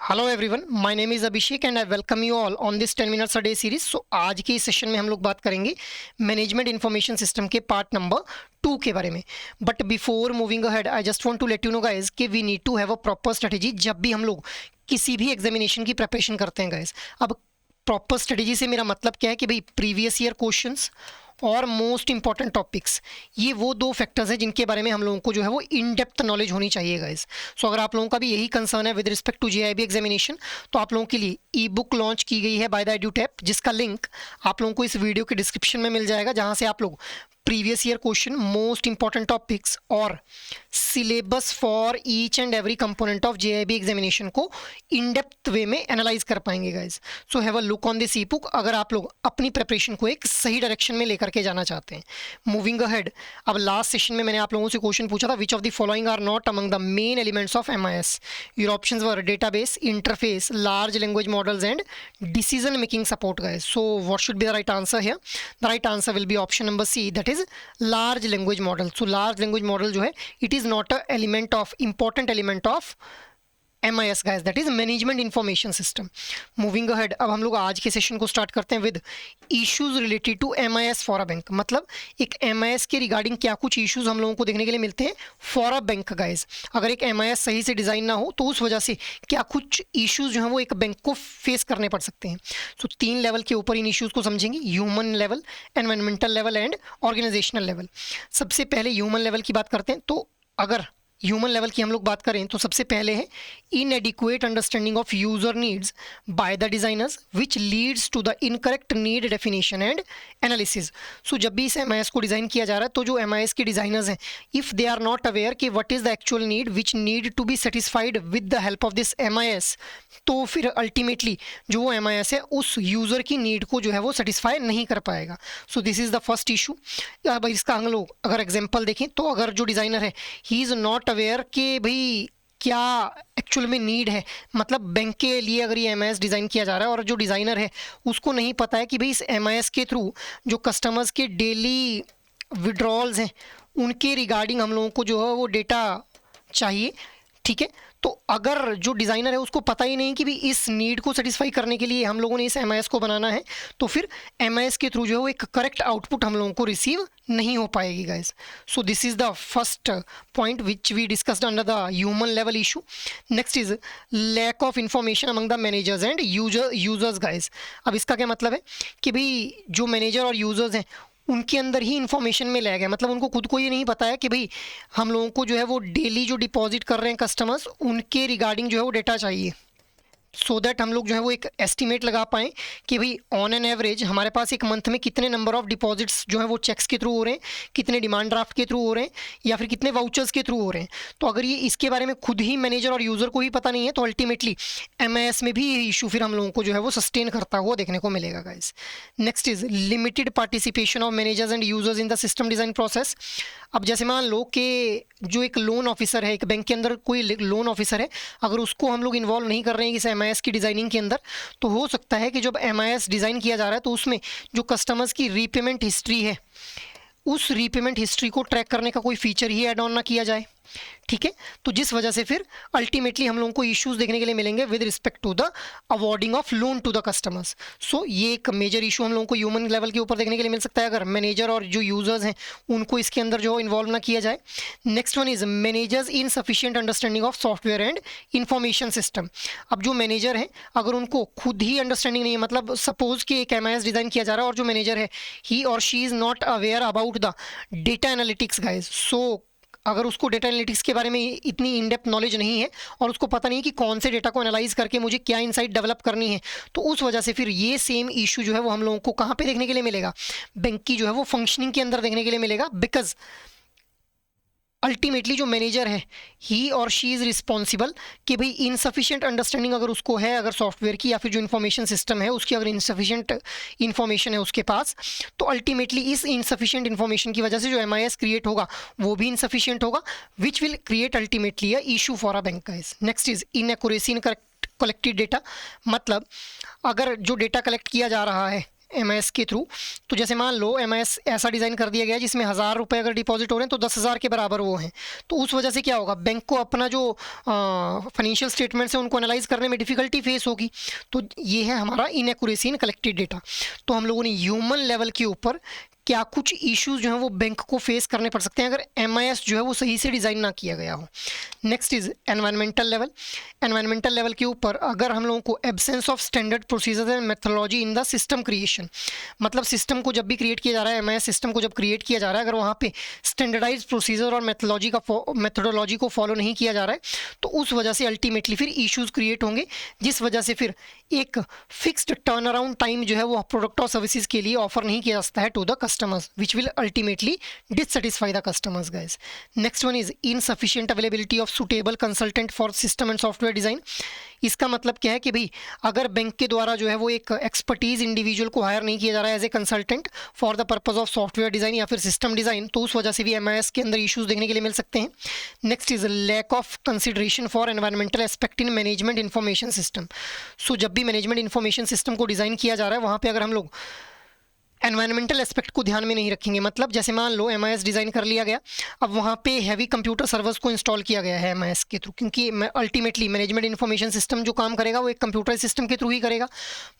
Hello everyone, my name is Abhishek and I welcome you all on this 10 minutes a day series. So आज के इस session में हम लोग बात करेंगे मैनेजमेंट इन्फॉर्मेशन सिस्टम के पार्ट नंबर 2 के बारे में। But before moving ahead I just want to let you know guys कि we need to have a proper strategy जब भी हम लोग किसी भी एग्जामिनेशन की प्रिपरेशन करते हैं गाइज। अब प्रॉपर स्ट्रेटेजी से मेरा मतलब क्या है कि भाई प्रीवियस ईयर क्वेश्चंस और मोस्ट इंपॉर्टेंट टॉपिक्स, ये वो दो फैक्टर्स हैं जिनके बारे में हम लोगों को जो है वो इन डेप्थ नॉलेज होनी चाहिए गाइस। सो अगर आप लोगों का भी यही कंसर्न है with respect to JAIIB examination, तो आप लोगों के लिए ई बुक लॉन्च की गई है बाय द एड्यूटैप, जिसका लिंक आप लोगों को इस वीडियो के डिस्क्रिप्शन में मिल जाएगा, जहां से आप लोग previous year question, most important topics और syllabus for each and every component of JAIIB examination को इन डेप्थ वे में एनालाइज कर पाएंगे guys. So have a look on this e book अगर आप लोग अपनी प्रिपरेशन को एक सही डायरेक्शन में लेकर के जाना चाहते हैं। मूविंग अहेड, अब लास्ट सेशन में मैंने आप लोगों से क्वेश्चन पूछा था, which of the following are not among the main elements of MIS. Your options were database, interface, large language models and decision making support guys. So what should be the right answer here? The right answer will be option number C, that is large language model. So large language model जो है, it is not a element of important element of MIS guys, that is management information system. Moving ahead, अब हम लोग आज के session को start करते हैं with issues related to MIS for a bank. मतलब एक MIS के रिगार्डिंग क्या कुछ इश्यूज हम लोगों को देखने के लिए मिलते हैं फॉर अ बैंक गाइज। अगर एक MIS सही से डिजाइन ना हो तो उस वजह से क्या कुछ इश्यूज जो हैं वो एक बैंक को फेस करने पड़ सकते हैं। सो 3 लेवल के ऊपर इन इश्यूज को समझेंगे, human level, environmental level and organisational level. सबसे पहले ह्यूमन लेवल की बात करते हैं। तो अगर ह्यूमन लेवल की हम लोग बात करें तो सबसे पहले है inadequate understanding of user needs by the designers which leads to the incorrect need definition and analysis. So जब भी इस MIS को डिज़ाइन किया जा रहा है तो जो MIS के डिज़ाइनर्स हैं, if they are not aware कि what is the actual need which need to be satisfied with the help of this MIS, तो फिर अल्टीमेटली जो वो MIS है उस यूज़र की नीड को जो है वो सेटिस्फाई नहीं कर पाएगा। सो this is the first issue. अब इसका हम लोग अगर एग्जाम्पल देखें तो अगर जो डिज़ाइनर है ही इज़ नॉट अवेयर कि भाई क्या एक्चुअल में नीड है, मतलब बैंक के लिए अगर ये MIS डिज़ाइन किया जा रहा है और जो डिज़ाइनर है उसको नहीं पता है कि भाई इस MIS के थ्रू जो कस्टमर्स के डेली विड्रॉल्स हैं उनके रिगार्डिंग हम लोगों को जो है वो डेटा चाहिए, ठीक है। तो अगर जो डिज़ाइनर है उसको पता ही नहीं कि भी इस नीड को सेटिस्फाई करने के लिए हम लोगों ने इस MIS को बनाना है, तो फिर MIS के थ्रू जो है वो एक करेक्ट आउटपुट हम लोगों को रिसीव नहीं हो पाएगी guys. So this is the first point which we discussed under the human level issue. Next is lack of information among the managers and users guys. अब इसका क्या मतलब है कि भाई जो मैनेजर और यूजर्स हैं उनके अंदर ही इन्फॉर्मेशन में लैग है, मतलब उनको खुद को ये नहीं पता है कि भाई हम लोगों को जो है वो डेली जो डिपॉजिट कर रहे हैं कस्टमर्स उनके रिगार्डिंग जो है वो डेटा चाहिए, सो दैट हम लोग जो है वो एक एस्टिमेट लगा पाएँ कि भाई ऑन एन एवरेज हमारे पास एक मंथ में कितने नंबर ऑफ डिपॉजिट्स जो है वो चेक्स के थ्रू हो रहे हैं, कितने डिमांड ड्राफ्ट के थ्रू हो रहे हैं या फिर कितने वाउचर्स के थ्रू हो रहे हैं। तो अगर ये इसके बारे में खुद ही मैनेजर और यूज़र को ही पता नहीं है तो अल्टीमेटली MIS में भी ये इशू फिर हम लोगों को जो है वो सस्टेन करता हुआ देखने को मिलेगा guys. Next is limited participation of managers and users in the system design process. अब जैसे मान लो कि जो एक लोन ऑफिसर है, एक बैंक के अंदर कोई लोन ऑफिसर है, अगर उसको हम लोग इन्वॉल्व नहीं कर रहे हैं इस MIS की डिज़ाइनिंग के अंदर, तो हो सकता है कि जब MIS डिज़ाइन किया जा रहा है तो उसमें जो कस्टमर्स की रीपेमेंट हिस्ट्री है उस रीपेमेंट हिस्ट्री को ट्रैक करने का कोई फीचर ही ऐड ऑन ना किया जाए, ठीक है। तो जिस वजह से फिर अल्टीमेटली हम लोगों को इश्यूज देखने के लिए मिलेंगे with respect to the awarding of loan to the customers. So ये एक मेजर इशू हम लोगों को ह्यूमन लेवल के ऊपर देखने के लिए मिल सकता है अगर मैनेजर और जो यूजर्स हैं उनको इसके अंदर जो इन्वॉल्व ना किया जाए। Next one is managers in sufficient understanding of software and information system. अब जो मैनेजर है अगर उनको खुद ही अंडरस्टैंडिंग नहीं है, मतलब सपोज कि एक MIS डिज़ाइन किया जा रहा है और जो मैनेजर है ही और she is not aware about the data analytics guys. So अगर उसको डेटा एनालिटिक्स के बारे में इतनी इन डेप्थ नॉलेज नहीं है और उसको पता नहीं कि कौन से डेटा को एनालाइज करके मुझे क्या इनसाइट डेवलप करनी है, तो उस वजह से फिर ये सेम इशू जो है वो हम लोगों को कहाँ पे देखने के लिए मिलेगा, बैंक की जो है वो फंक्शनिंग के अंदर देखने के लिए मिलेगा। बिकॉज अल्टीमेटली जो मैनेजर है ही और शी इज़ रिस्पॉन्सिबल कि भाई इनसफिशिएंट अंडरस्टैंडिंग अगर उसको है, अगर सॉफ्टवेयर की या फिर जो इन्फॉर्मेशन सिस्टम है उसकी अगर इनसफिशिएंट इन्फॉर्मेशन है उसके पास, तो अल्टीमेटली इस इनसफिशिएंट इन्फॉर्मेशन की वजह से जो MIS क्रिएट होगा वो भी इनसफिशिएंट होगा which will create ultimately a issue for a bank guys. Next is inaccuracy in collected data. मतलब अगर जो डेटा कलेक्ट किया जा रहा है MIS के थ्रू। तो जैसे मान लो MIS ऐसा डिज़ाइन कर दिया गया है जिसमें 1000 रुपये अगर डिपॉजिट हो रहे हैं तो 10,000 के बराबर वो हैं। तो उस वजह से क्या होगा, बैंक को अपना जो फाइनेंशियल स्टेटमेंट्स है उनको एनालाइज करने में डिफिकल्टी फेस होगी। तो ये है हमारा इनएक्यूरेसी इन कलेक्टेड डेटा। तो हम लोगों ने ह्यूमन लेवल के ऊपर क्या कुछ इश्यूज जो हैं वो बैंक को फेस करने पड़ सकते हैं अगर MIS जो है वो सही से डिज़ाइन ना किया गया हो। Next is environmental level. Environmental level के ऊपर अगर हम लोगों को absence of standard procedure and methodology in the system creation, मतलब सिस्टम को जब भी क्रिएट किया जा रहा है, MIS सिस्टम को जब क्रिएट किया जा रहा है, अगर वहाँ पे स्टैंडर्डाइज प्रोसीजर और मेथोडोलॉजी को फॉलो नहीं किया जा रहा है तो उस वजह से अल्टीमेटली फिर इश्यूज क्रिएट होंगे, जिस वजह से फिर एक फिक्स्ड टर्न अराउंड टाइम जो है वो प्रोडक्ट और सर्विसेज के लिए ऑफर नहीं किया जा सकता है to the customers, which will ultimately dissatisfy the customers, guys. Next one is insufficient availability of suitable consultant for system and software design. इसका मतलब क्या है कि भाई अगर बैंक के द्वारा जो है वो एक एक्सपर्टीज इंडिविजुअल को हायर नहीं किया जा रहा है as a consultant for the purpose of software design या फिर सिस्टम डिज़ाइन, तो उस वजह से भी MIS के अंदर इश्यूज देखने के लिए मिल सकते हैं। Next is lack of consideration for environmental aspect in management information system. So जब भी मैनेजमेंट इन्फॉर्मेशन सिस्टम को डिज़ाइन किया जा रहा है वहाँ पर अगर हम लोग एनवायरमेंटल एस्पेक्ट को ध्यान में नहीं रखेंगे, मतलब जैसे मान लो MIS डिज़ाइन कर लिया गया, अब वहाँ पे हैवी कंप्यूटर सर्वर्स को इंस्टॉल किया गया है MIS के थ्रू, क्योंकि अल्टीमेटली मैनेजमेंट इन्फॉर्मेशन सिस्टम जो काम करेगा वो एक कंप्यूटर सिस्टम के थ्रू ही करेगा।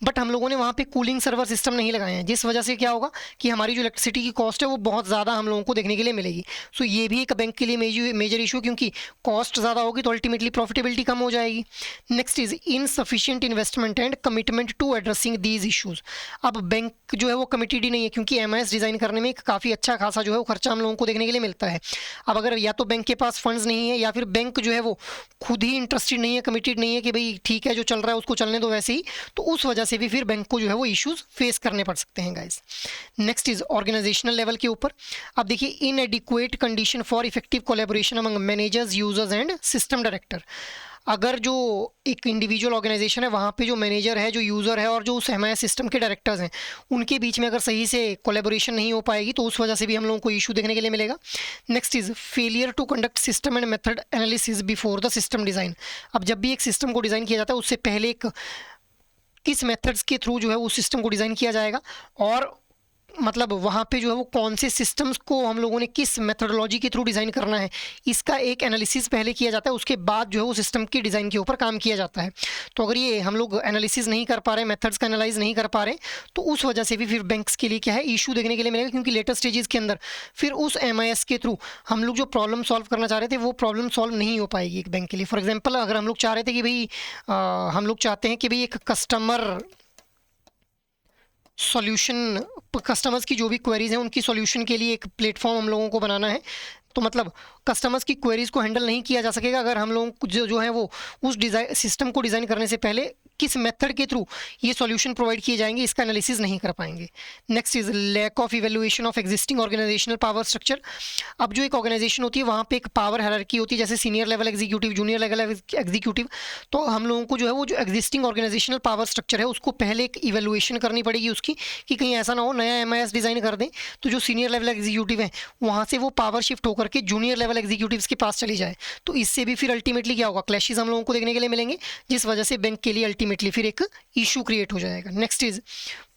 बट हम लोगों ने वहाँ पे कूलिंग सर्वर सिस्टम नहीं लगाए हैं, जिस वजह से क्या होगा कि हमारी जो इलेक्ट्रिसिटी की कॉस्ट है वो बहुत ज़्यादा हम लोगों को देखने के लिए मिलेगी। सो ये भी एक बैंक के लिए मेजर इशू, क्योंकि कॉस्ट ज़्यादा होगी तो अल्टीमेटली प्रॉफिटेबिलिटी कम हो जाएगी। Next is insufficient investment and commitment to addressing these issues. अब बैंक जो है वो कमिटेड ही नहीं है, क्योंकि MIS डिज़ाइन करने में एक काफ़ी अच्छा खासा जो है वो खर्चा हम लोगों को देखने के लिए मिलता है। अब अगर या तो बैंक के पास फंड्स नहीं है या फिर बैंक जो है वो खुद ही इंटरेस्टेड नहीं है, कमिटेड नहीं है कि भाई ठीक है जो चल रहा है उसको चलने दो वैसे ही, तो उस वजह से भी फिर बैंक को जो है वो इश्यूज फेस करने पड़ सकते हैं, guys. Next is organisational level के ऊपर। अब देखिए inadequate condition for effective collaboration among managers, users and system director. अगर जो एक इंडिविजुअल ऑर्गेनाइजेशन है वहाँ पे जो मैनेजर है, जो यूज़र है और जो उस MIS सिस्टम के डायरेक्टर्स हैं, उनके बीच में अगर सही से कोलैबोरेशन नहीं हो पाएगी तो उस वजह से भी हम लोगों को इशू देखने के लिए मिलेगा। Next is failure to conduct system and method analysis before the system design. अब जब भी एक सिस्टम को डिज़ाइन किया जाता है उससे पहले एक किस मेथड्स के थ्रू जो है उस सिस्टम को डिज़ाइन किया जाएगा और मतलब वहाँ पे जो है वो कौन से सिस्टम्स को हम लोगों ने किस मेथडोलॉजी के थ्रू डिज़ाइन करना है, इसका एक एनालिसिस पहले किया जाता है, उसके बाद जो है वो सिस्टम की डिज़ाइन के ऊपर काम किया जाता है। तो अगर ये हम लोग एनालिसिस नहीं कर पा रहे, मेथड्स का एनालाइज नहीं कर पा रहे, तो उस वजह से भी फिर बैंक्स के लिए क्या है इशू देखने के लिए मिलेगा, क्योंकि लेटर स्टेजेस के अंदर फिर उस MIS के थ्रू हम लोग जो प्रॉब्लम सॉल्व करना चाह रहे थे वो प्रॉब्लम सॉल्व नहीं हो पाएगी एक बैंक के लिए। फॉर एग्जाम्पल अगर हम लोग चाह रहे थे कि भाई हम लोग चाहते हैं कि भाई एक कस्टमर सॉल्यूशन, कस्टमर्स की जो भी क्वेरीज हैं उनकी सॉल्यूशन के लिए एक प्लेटफॉर्म हम लोगों को बनाना है, तो मतलब कस्टमर्स की क्वेरीज को हैंडल नहीं किया जा सकेगा अगर हम लोग जो है वो उस डिज़ाइन सिस्टम को डिज़ाइन करने से पहले किस मेथड के थ्रू ये सॉल्यूशन प्रोवाइड किए जाएंगे इसका एनालिसिस नहीं कर पाएंगे। Next is lack of evaluation of existing organisational power structure. अब जो एक ऑर्गेनाइजेशन होती है वहाँ पे एक पावर हायरार्की होती है, जैसे senior level executive, junior level executive. तो हम लोगों को जो है वो जो एग्जिस्टिंग ऑर्गेनाइजेशनल पावर स्ट्रक्चर है उसको पहले एक इवैल्यूएशन करनी पड़ेगी उसकी, कि कहीं ऐसा ना हो नया MIS डिज़ाइन कर दें तो जो सीनियर लेवल एग्जीक्यूटिव है वहाँ से वो पावर शिफ्ट होकर के जूनियर लेवल एग्जीक्यूटिव्स के पास चली जाए, तो इससे भी फिर अल्टीमेटली क्या होगा, क्लैशेस हम लोगों को देखने के लिए मिलेंगे, जिस वजह से बैंक के लिए अल्टीमेटली फिर एक इशू क्रिएट हो जाएगा। Next is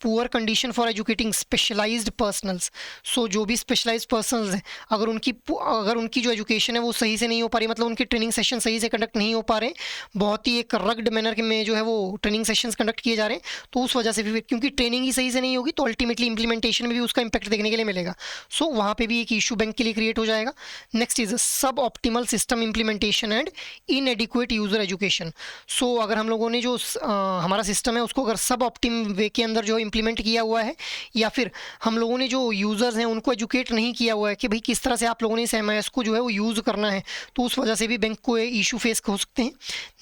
poor condition for educating specialised personnels. So जो भी स्पेशलाइज्ड पर्सनल्स हैं अगर उनकी जो एजुकेशन है वो सही से नहीं हो पा रही, मतलब उनके ट्रेनिंग सेशन सही से कंडक्ट नहीं हो पा रहे, बहुत ही एक रग्ड मैनर में जो है वो ट्रेनिंग सेशंस कंडक्ट किए जा रहे हैं, तो उस वजह से भी क्योंकि ट्रेनिंग ही सही से नहीं होगी तो अल्टीमेटली इंप्लीमेंटेशन में भी उसका इंपैक्ट देखने के लिए मिलेगा। सो वहाँ पे भी एक इशू बैंक के लिए क्रिएट हो जाएगा। Next is suboptimal system implementation and inadequate user education. So अगर हम लोगों ने जो हमारा सिस्टम है उसको अगर सब ऑप्टिम वे के अंदर जो इम्प्लीमेंट किया हुआ है, या फिर हम लोगों ने जो यूज़र्स हैं उनको एजुकेट नहीं किया हुआ है कि भाई किस तरह से आप लोगों ने इस MIS को जो है वो यूज़ करना है, तो उस वजह से भी बैंक को इशू फेस हो सकते हैं।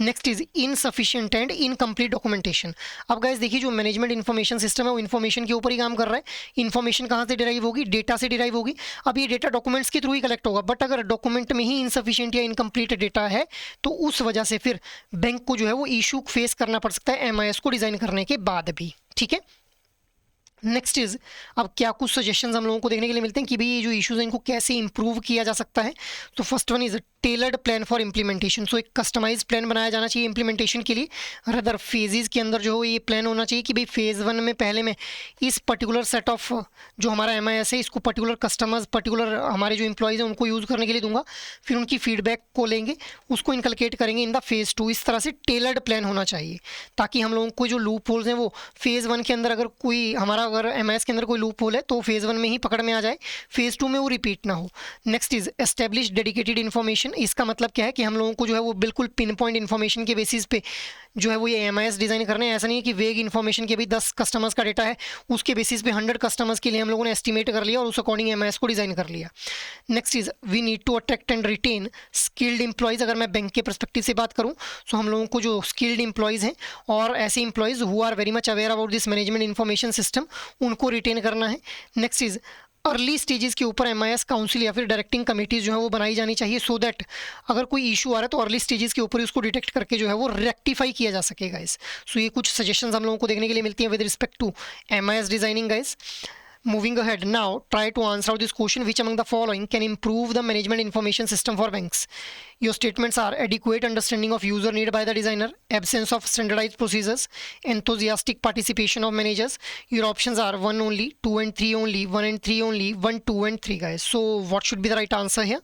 Next is insufficient and incomplete documentation. अब गाइस देखिए जो मैनेजमेंट इन्फॉर्मेशन सिस्टम है वो इन्फॉर्मेशन के ऊपर ही काम कर रहा है। इन्फॉर्मेशन कहाँ से डिराइव होगी, डेटा से डिराइव होगी। अब ये डेटा डॉक्यूमेंट्स के थ्रू ही कलेक्ट होगा, बट अगर डॉक्यूमेंट में ही इनसफिशिएंट या इनकम्प्लीट डेटा है तो उस वजह से फिर बैंक को जो है वो इशू फेस करना पड़ सकता है MIS को डिज़ाइन करने के बाद भी। ठीक है, नेक्स्ट इज, अब क्या कुछ सजेशंस हम लोगों को देखने के लिए मिलते हैं कि भाई ये जो इश्यूज हैं इनको कैसे इंप्रूव किया जा सकता है। तो first one is tailored plan for implementation. So एक कस्टमाइज प्लान बनाया जाना चाहिए इंप्लीमेंटेशन के लिए। रदर फेजेस के अंदर जो है ये प्लान होना चाहिए कि भाई फेज़ 1 में पहले मैं इस पर्टिकुलर सेट ऑफ जो हमारा MIS है इसको पर्टिकुलर कस्टमर्स, पर्टिकुलर हमारे जो एम्प्लॉयज़ हैं उनको यूज़ करने के लिए दूंगा, फिर उनकी फीडबैक को लेंगे, उसको इनकलकेट करेंगे इन द फेज़ 2। इस तरह से टेलर्ड प्लान होना चाहिए ताकि हम लोगों को जो लूप होल्स हैं वो फेज़ 1 के अंदर अगर कोई हमारा अगर MIS के अंदर कोई लूप होल है तो फेज़ 1 में ही पकड़ में आ जाए, फेज़ 2 में वो रिपीट ना हो। Next is establish dedicated information. इसका मतलब क्या है कि हम लोगों को जो है वो बिल्कुल पिन पॉइंट इन्फॉर्मेशन के बेसिस पे जो है वो ये MIS डिज़ाइन करने हैं। ऐसा नहीं है कि वेग इन्फॉर्मेशन के भी 10 कस्टमर्स का डेटा है उसके बेसिस पे 100 कस्टमर्स के लिए हम लोगों ने एस्टिमेट कर लिया और उस अकॉर्डिंग MIS को डिज़ाइन कर लिया। Next is we need to attract and retain skilled employees. अगर मैं बैंक के परस्पेक्टिव से बात करूँ तो हम लोगों को जो स्किल्ड एम्प्लॉयज़ हैं और ऐसे employees who are very much aware about this management information system उनको रिटेन करना है। नेक्स्ट इज अर्ली स्टेजेस के ऊपर MIS काउंसिल या फिर डायरेक्टिंग कमेटीज जो है वो बनाई जानी चाहिए सो दैट अगर कोई इशू आ रहा है तो अर्ली स्टेजेस के ऊपर उसको डिटेक्ट करके जो है वो रेक्टिफाई किया जा सकेगा गाइस। सो ये कुछ सजेशंस हम लोगों को देखने के लिए मिलती हैं with respect to MIS designing guys. Moving ahead, now try to answer out this question: which among the following can improve the management information system for banks? Your statements are adequate understanding of user need by the designer, absence of standardized procedures, enthusiastic participation of managers. Your options are 1 only, 2 and 3 only, 1 and 3 only, 1, 2 and 3 guys. So what should be the right answer here?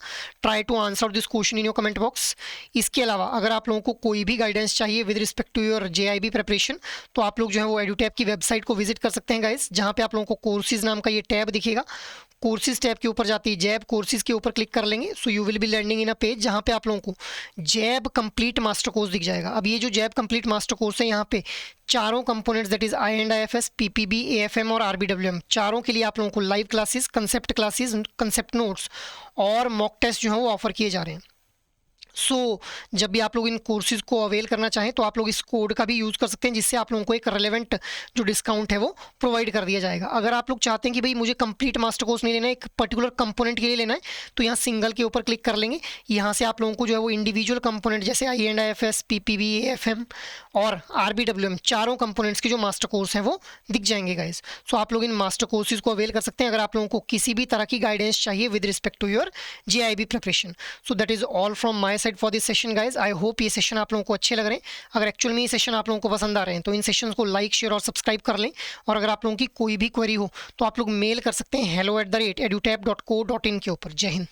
Try to answer this question in your comment box. इसके अलावा अगर आप लोगों को कोई भी guidance चाहिए with respect to your JIB preparation तो आप लोग जो है वो EduTap की वेबसाइट को विजिट कर सकते हैं गाइस, जहाँ पे आप लोगों को कोर्सेज नाम का ये टैब दिखेगा। कोर्सेज टैब के ऊपर जाती है जैब कोर्सेज के ऊपर क्लिक कर लेंगे। So you will be landing in a page जहाँ पे आप लोगों को जैब कंप्लीट मास्टर कोर्स दिख जाएगा। अब ये जो जैब कंप्लीट मास्टर कोर्स है यहाँ पे चारों components that is IFS, PPB, AFM और RBWM चारों के लिए आप लोगों को लाइव क्लासेस, कंसेप्ट नोट्स और मॉक टेस्ट जो है वो ऑफर किए जा रहे हैं। जब भी आप लोग इन कोर्सेज को अवेल करना चाहें तो आप लोग इस कोड का भी यूज़ कर सकते हैं जिससे आप लोगों को एक रेलेवेंट जो डिस्काउंट है वो प्रोवाइड कर दिया जाएगा। अगर आप लोग चाहते हैं कि भाई मुझे कंप्लीट मास्टर कोर्स नहीं लेना है, एक पर्टिकुलर कंपोनेंट के लिए लेना है, तो यहाँ सिंगल के ऊपर क्लिक कर लेंगे। यहाँ से आप लोगों को जो है वो इंडिविजुअल कंपोनेंट जैसे IFS, PPB, AFM और RBWM चारों कंपोनेंट्स के जो मास्टर कोर्स हैं वो दिख जाएंगे गाइज। सो आप लोग इन मास्टर कोर्सेज को अवेल कर सकते हैं अगर आप लोगों को किसी भी तरह की गाइडेंस चाहिए with respect to your JIB preparation. So that is all from my side for this session guys. I hope ये सेशन आप लोगों को अच्छे लग रहे हैं। अगर एक्चुअल में ये सेशन आप लोगों को पसंद आ रहे हैं तो इन सेशंस को लाइक, शेयर और सब्सक्राइब कर लें। और अगर आप लोगों की कोई भी क्वेरी हो तो आप लोग मेल कर सकते हैं hello@edutap.co.in के ऊपर। जय हिंद।